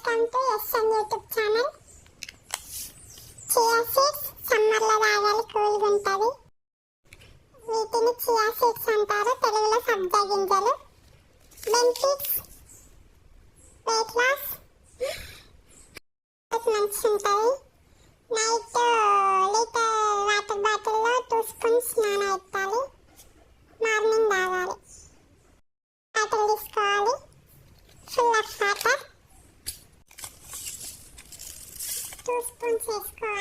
Welcome to SN YouTube channel. Chia seeds సమ్మర్లో తాగాలి, కూల్గా ఉంటుంది. వీటిని చియా సీడ్స్ అంటారు, తెలుగులో సబ్జా గింజలు. బెనిఫిట్స్: వెయిట్ లాస్, మంచి ఉంటుంది. నైట్ లీటర్ వాటర్ బాటిల్లో 2 స్పూన్స్ నానబెట్టాలి, మార్నింగ్ తాగాలి. బాటిల్ తీసుకోవాలి, ఫుల్ ఆఫ్ వాటర్ 2 స్పూన్స్ వేసుకోవాలి.